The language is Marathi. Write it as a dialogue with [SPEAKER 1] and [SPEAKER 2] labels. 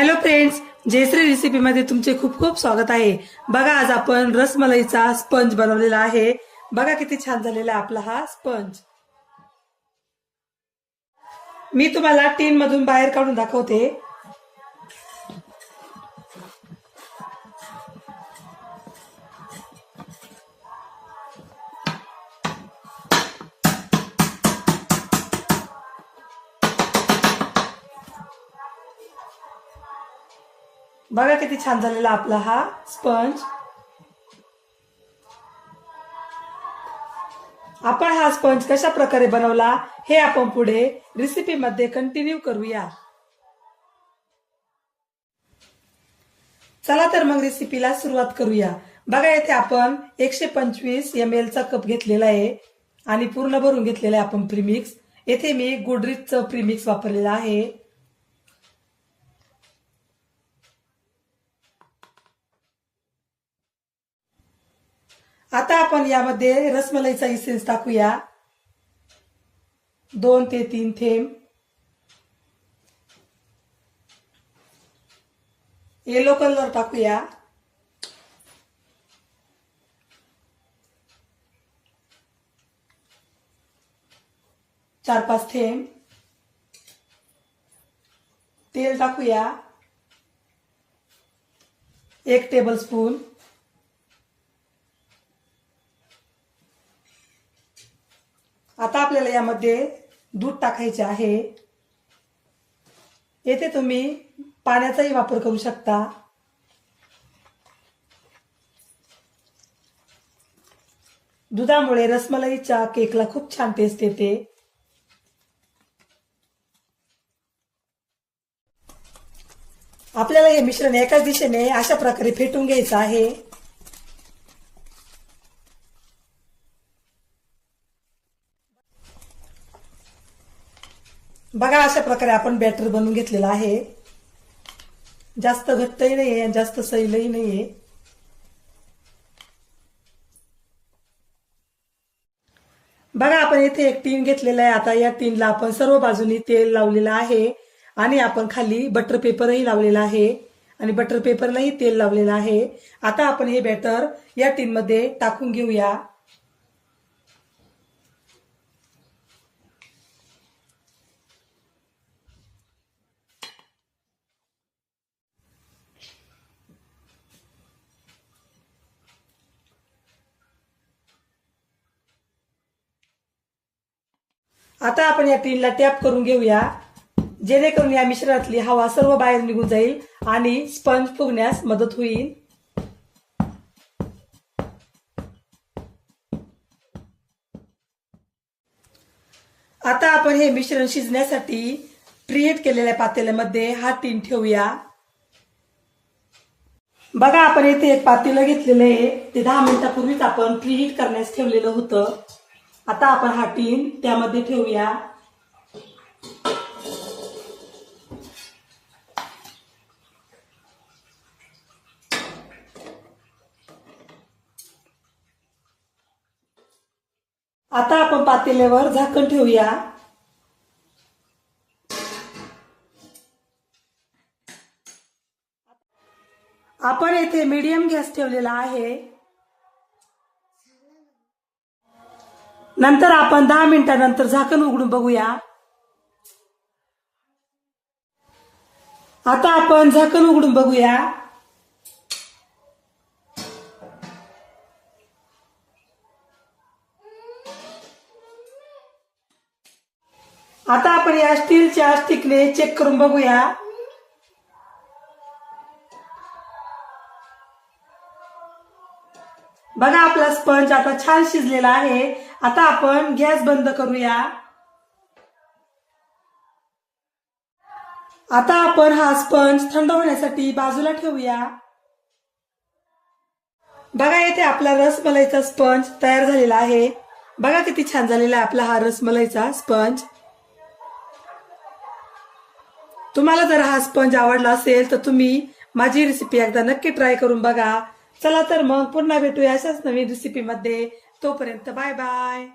[SPEAKER 1] हॅलो फ्रेंड्स, जयश्री रेसिपी मध्ये तुमचे खूप खूप स्वागत आहे। बघा, आज आपण रसमलाईचा स्पंज बनवलेला आहे। बघा किती छान झालेला आपला हा स्पंज। मी तुम्हाला टीन मधून बाहेर काढून दाखवते। बघा किती छान झालेला आपला हा स्पंज। आपण हा स्पंज कशा प्रकारे बनवला हे आपण पुढे रेसिपी मध्ये कंटिन्यू करूया। चला तर मग रेसिपीला सुरुवात करूया। बघा, येथे आपण 125 ml चा कप घेतलेला आहे आणि पूर्ण भरून घेतलेला आहे आपण प्रीमिक्स। येथे मी गुडरीचचं प्रीमिक्स वापरलेला आहे। आता आपण यामध्ये रसमलाईचा इसेन्स टाकूया, 2 ते 3 थेंब। येलो कलर टाकूया, 4-5 थेंब। तेल टाकूया, 1 टेबलस्पून। आता आपल्याला यामध्ये दूध टाकायचे आहे। येथे तुम्ही पाण्याचाही वापर करू शकता। दुधामुळे रसमलाईच्या केकला खूप छान टेस्ट येते। आपल्याला हे मिश्रण एकाच दिशेने अशा प्रकारे फेटून घ्यायचं आहे। बघा, अशा प्रकारे आपण बॅटर बनवून घेतलेला आहे। जास्त घट्टही नाहीये आणि जास्त सैलही नाहीये। बघा, आपण इथे एक टीन घेतलेला आहे। आता या टीनला आपण सर्व बाजूनी तेल लावलेलं आहे आणि आपण खाली बटर पेपरही लावलेला आहे आणि बटर पेपरलाही तेल लावलेलं आहे। आता आपण हे बॅटर या टीन मध्ये टाकून घेऊया। आता आपण या टीनला टॅप करून घेऊया, जेणेकरून या मिश्रणातली हवा सर्व बाहेर निघून जाईल आणि स्पंज फुगण्यास मदत होईल। आता आपण हे मिश्रण शिजण्यासाठी प्रीहीट केलेल्या पातेल्यामध्ये हा टीन ठेवूया। बघा, आपण येथे एक पातेलं घेतलेलं आहे, ते 10 मिनिटापूर्वीच आपण प्रीहीट करण्यास ठेवलेलं होतं। आता आपण हा टीन त्यामध्ये ठेवूया। आता आपण पातेल्यावर झाकण ठेवूया। आपण येथे मीडियम गॅस ठेवलेला आहे। नंतर आपण 10 मिनिटांनंतर झाकण उघडून बघूया। आता आपण झाकण उघडून बघूया। आता आपण या स्टीलच्या स्टिकने चेक करून बघूया। बघा, आपला स्पंज आता छान शिजलेला आहे। आता आपण गॅस बंद करूया। आता आपण हा स्पंज थंड होण्यासाठी बाजूला ठेवूया। बघा, येथे आपला रसमलाईचा स्पंज तयार झालेला आहे। बघा किती छान झालेला आहे आपला हा रसमलाईचा स्पंज। तुम्हाला जर हा स्पंज आवडला असेल तर तुम्ही माझी रेसिपी एकदा नक्की ट्राय करून बघा। चला तर मग पुन्हा भेटूया अशाच नवीन रेसिपी मध्ये। तोपर्यंत बाय बाय।